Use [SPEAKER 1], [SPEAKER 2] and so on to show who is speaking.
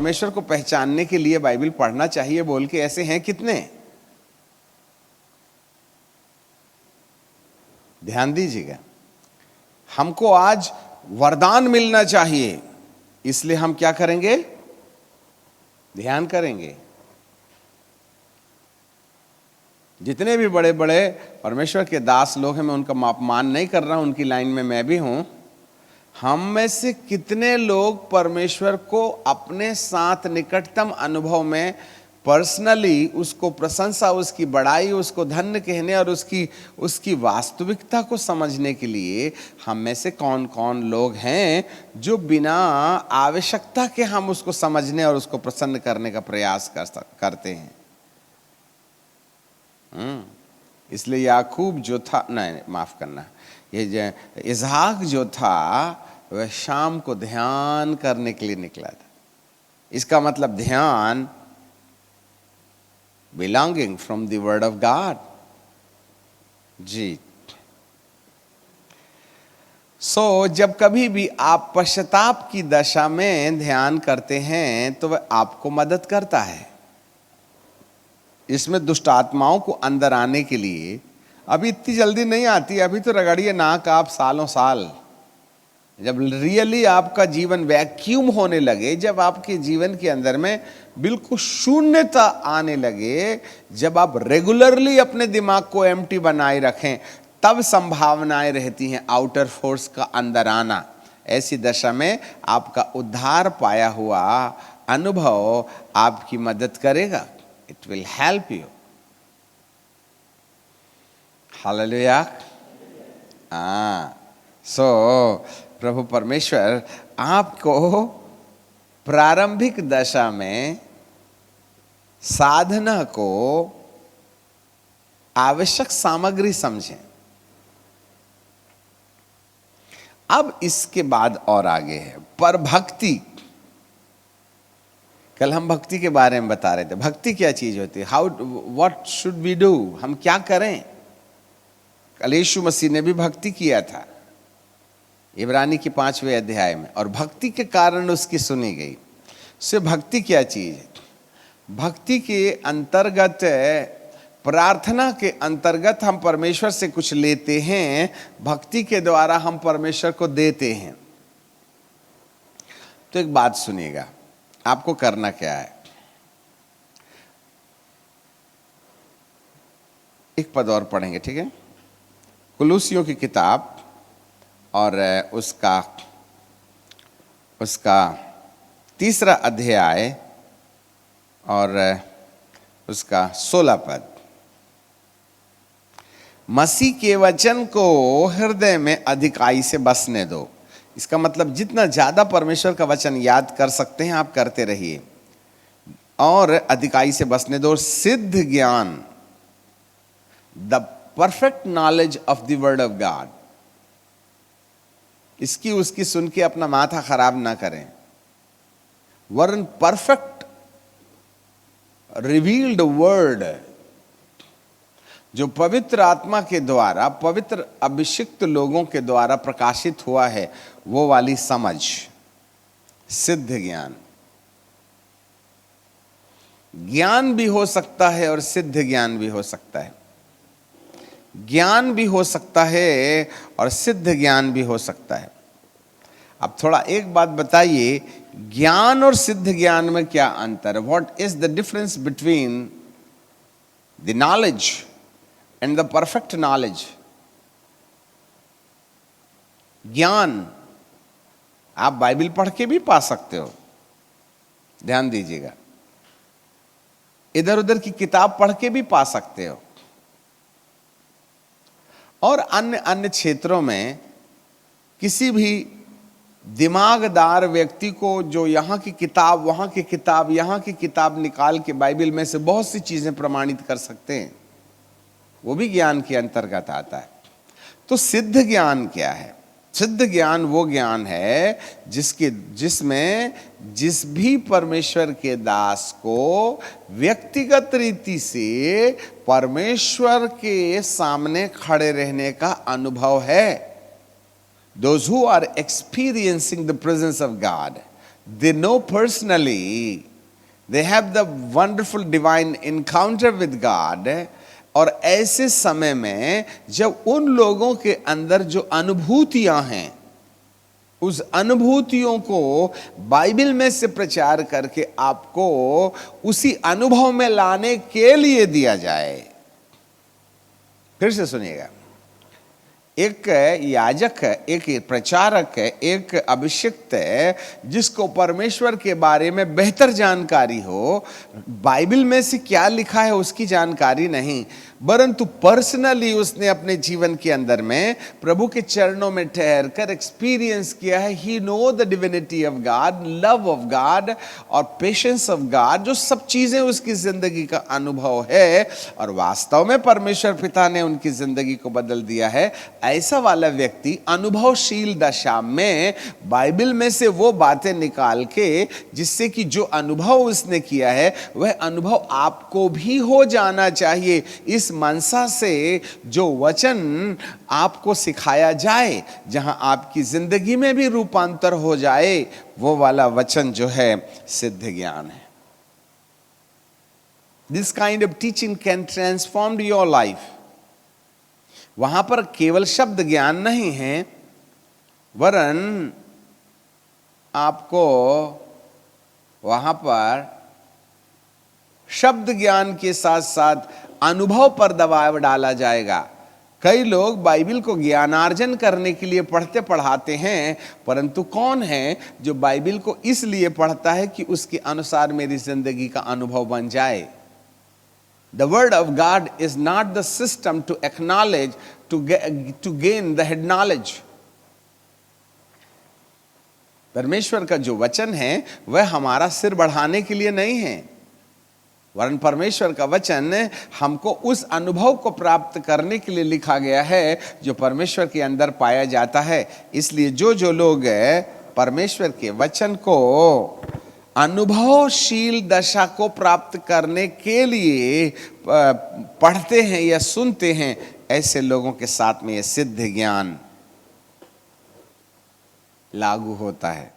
[SPEAKER 1] परमेश्वर को पहचानने के लिए बाइबल पढ़ना चाहिए बोल के ऐसे हैं कितने? ध्यान दीजिएगा, हमको आज वरदान मिलना चाहिए, इसलिए हम क्या करेंगे? ध्यान करेंगे। जितने भी बड़े बड़े परमेश्वर के दास लोग हैं, मैं उनका अपमान नहीं कर रहा हूं, उनकी लाइन में मैं भी हूं। हम में से कितने लोग परमेश्वर को अपने साथ निकटतम अनुभव में पर्सनली उसको प्रशंसा, उसकी बड़ाई, उसको धन्य कहने और उसकी वास्तविकता को समझने के लिए हम में से कौन कौन लोग हैं जो बिना आवश्यकता के हम उसको समझने और उसको प्रसन्न करने का प्रयास करते हैं? इसलिए याकूब जो था, नहीं माफ करना, ये इसहाक जो था वह शाम को ध्यान करने के लिए निकला था। इसका मतलब ध्यान belonging from the word of God जी। जब कभी भी आप पश्चाताप की दशा में ध्यान करते हैं तो वह आपको मदद करता है। इसमें दुष्ट आत्माओं को अंदर आने के लिए अभी इतनी जल्दी नहीं आती, अभी तो रगड़िए नाक आप सालों साल। जब रियली आपका जीवन वैक्यूम होने लगे, जब आपके जीवन के अंदर में बिल्कुल शून्यता आने लगे, जब आप रेगुलरली अपने दिमाग को एम्प्टी बनाए रखें, तब संभावनाएं रहती हैं आउटर फोर्स का अंदर आना। ऐसी दशा में आपका उद्धार पाया हुआ अनुभव आपकी मदद करेगा। It will help you. Hallelujah. प्रभु परमेश्वर आपको प्रारंभिक दशा में साधना को आवश्यक सामग्री समझें। अब इसके बाद और आगे है पर भक्ति। कल हम भक्ति के बारे में बता रहे थे, भक्ति क्या चीज होती है, व्हाट शुड वी डू, हम क्या करें। कल यीशु मसीह ने भी भक्ति किया था इब्रानी की 5वें अध्याय में, और भक्ति के कारण उसकी सुनी गई। से भक्ति क्या चीज है? भक्ति के अंतर्गत, प्रार्थना के अंतर्गत हम परमेश्वर से कुछ लेते हैं, भक्ति के द्वारा हम परमेश्वर को देते हैं। तो एक बात सुनिएगा, आपको करना क्या है। एक पद और पढ़ेंगे, ठीक है? कुलूसियों की किताब और उसका 3 अध्याय और उसका 16 पद। मसीह के वचन को हृदय में अधिकाई से बसने दो। इसका मतलब जितना ज्यादा परमेश्वर का वचन याद कर सकते हैं आप करते रहिए, और अधिकाई से बसने दो। सिद्ध ज्ञान, the perfect knowledge of the word of God. इसकी उसकी सुन के अपना माथा खराब ना करें, वरन परफेक्ट रिवील्ड वर्ड जो पवित्र आत्मा के द्वारा, पवित्र अभिषिक्त लोगों के द्वारा प्रकाशित हुआ है, वो वाली समझ, सिद्ध ज्ञान। ज्ञान भी हो सकता है और सिद्ध ज्ञान भी हो सकता है। ज्ञान भी हो सकता है और सिद्ध ज्ञान भी हो सकता है। अब थोड़ा एक बात बताइए, ज्ञान और सिद्ध ज्ञान में क्या अंतर है? What is the difference between the knowledge and the perfect knowledge? ज्ञान आप बाइबल पढ़ के भी पा सकते हो, ध्यान दीजिएगा। इधर उधर की किताब पढ़ के भी पा सकते हो, और अन्य अन्य क्षेत्रों में किसी भी दिमागदार व्यक्ति को जो यहाँ की किताब, वहाँ की किताब, यहाँ की किताब निकाल के बाइबल में से बहुत सी चीजें प्रमाणित कर सकते हैं, वो भी ज्ञान के अंतर्गत आता है। तो सिद्ध ज्ञान क्या है? सिद्ध ज्ञान वो ज्ञान है जिसमें जिस भी परमेश्वर के दास को व्यक्तिगत रीति से परमेश्वर के सामने खड़े रहने का अनुभव है। Those who are experiencing the presence of God, they know personally, they have the wonderful divine encounter with God. और ऐसे समय में जब उन लोगों के अंदर जो अनुभूतियां हैं, उस अनुभूतियों को बाइबल में से प्रचार करके आपको उसी अनुभव में लाने के लिए दिया जाए। फिर से सुनिएगा, एक याजक, एक प्रचारक, एक अभिषिक्त जिसको परमेश्वर के बारे में बेहतर जानकारी हो, बाइबल में से क्या लिखा है उसकी जानकारी नहीं, परंतु पर्सनली उसने अपने जीवन के अंदर में प्रभु के चरणों में ठहर कर एक्सपीरियंस किया है। He know the divinity of God, love of God और पेशेंस ऑफ गॉड, जो सब चीजें उसकी जिंदगी का अनुभव है और वास्तव में परमेश्वर पिता ने उनकी जिंदगी को बदल दिया है। ऐसा वाला व्यक्ति अनुभवशील दशा में बाइबल में से वो बातें निकाल के, जिससे कि जो अनुभव उसने किया है वह अनुभव आपको भी हो जाना चाहिए। इस मनसा से जो वचन आपको सिखाया जाए, जहां आपकी जिंदगी में भी रूपांतर हो जाए, वो वाला वचन जो है सिद्ध ज्ञान है। This kind of teaching can transform your life. वहां पर केवल शब्द ज्ञान नहीं है, वरन आपको वहां पर शब्द ज्ञान के साथ साथ अनुभव पर दबाव डाला जाएगा। कई लोग बाइबल को ज्ञानार्जन करने के लिए पढ़ते पढ़ाते हैं, परंतु कौन है जो बाइबल को इसलिए पढ़ता है कि उसके अनुसार मेरी जिंदगी का अनुभव बन जाए। The word of God is not the system to acknowledge, to gain the head knowledge. परमेश्वर का जो वचन है वह हमारा सिर बढ़ाने के लिए नहीं है, वरन परमेश्वर का वचन हमको उस अनुभव को प्राप्त करने के लिए लिखा गया है जो परमेश्वर के अंदर पाया जाता है। इसलिए जो लोग परमेश्वर के वचन को अनुभवशील दशा को प्राप्त करने के लिए पढ़ते हैं या सुनते हैं, ऐसे लोगों के साथ में यह सिद्ध ज्ञान लागू होता है।